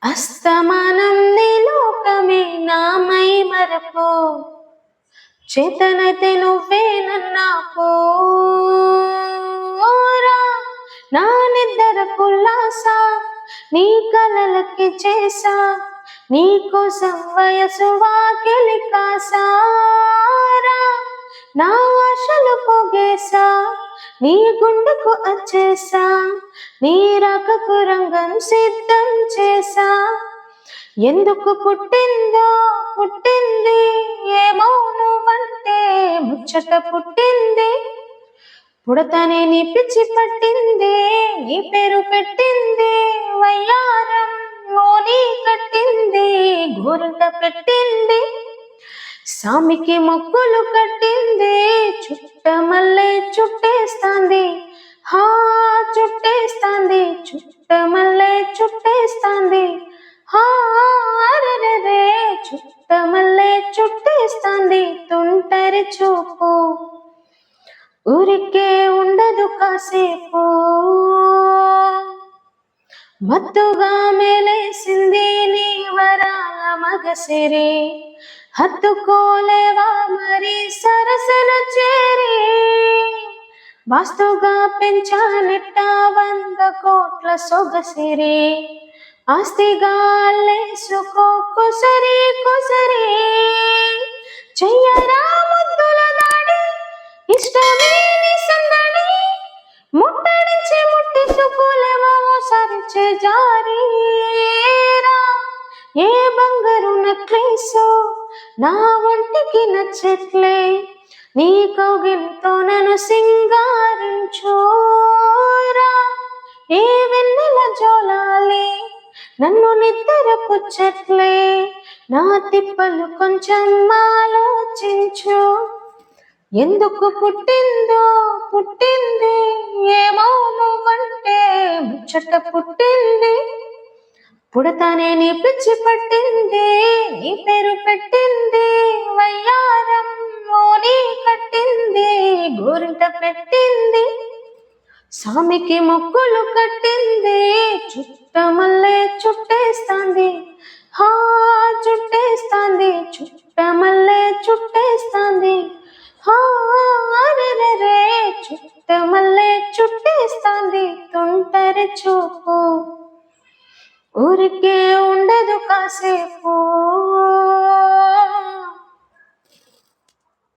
అస్తమానం నీ లోకమే నామై మరపు చేతనైతే నువ్వే నన్నా పోరా నా నిద్ర కుల్లాస నీ కలలకి చేసా నీ కోసం వయసు వాకిలి కాసారా నా ఆశలు పొగేసా నీ గుండెకు అచ్చేసా నీ రాకకు రంగం సిద్ధం చేసా ఎందుకు పుట్టిందో పుట్టింది ఏమో నువ్వంటే ముచ్చట పుట్టింది పుడతానే నీ పిచ్చి పట్టింది నీ పేరు పెట్టింది వయ్యారం ఓని కట్టింది గోరంట పెట్టింది సామికి మొక్కులు కట్టింది చుట్టమల్లే చుట్టేస్తాంది హా చుట్టేస్తాంది చుట్టమల్లే చుట్టేస్తాంది హా అరెరెరే చుట్టమల్లే చుట్టేస్తాంది తుంటరి చూపు ఊరికే ఉండదు కాసేపు మత్తుగా మేలేసింది నీ వరాల మగసిరి హత్తుకోలేవా మరి సరసన చేరి వాస్తుగా పెంచానిట్ట 100 కోట్ల సొగసిరి ఆస్తిగా అల్లేసుకో కొసరి కొసరి చెయ్యరా ముద్దుల దాడి ఇష్టమే నీ సందడి ముట్టడించి ముట్టించుకోలేవా ఓసారి చేజారీరా ఏ బంగారు నక్లీసో నా ఒంటికి నచ్చట్లే నీ కౌగిలితో నన్ను సింగారించోరా ఏ వెన్నెల జోలాలి నన్ను నిద్ర పుచ్చట్లే నా తిప్పలు కొంచెం ఆలోచించు ఎందుకు పుట్టిందో పుట్టింది ఏమో నువ్వంటే ముచ్చట పుట్టింది పుడతానే నీ పిచ్చి పట్టింది నీ పేరు పెట్టింది వయ్యారం ఓని కట్టింది గోరింట పెట్టింది సామికి మొక్కులు కట్టింది చుట్టమల్లే చుట్టేస్తాంది హా చుట్టేస్తాంది చుట్టమల్లే చుట్టేస్తాంది హా అరెరెరే చుట్టమల్లే చుట్టేస్తాంది తుంటరి చూపు ఊరికే ఉండదు కాసేపు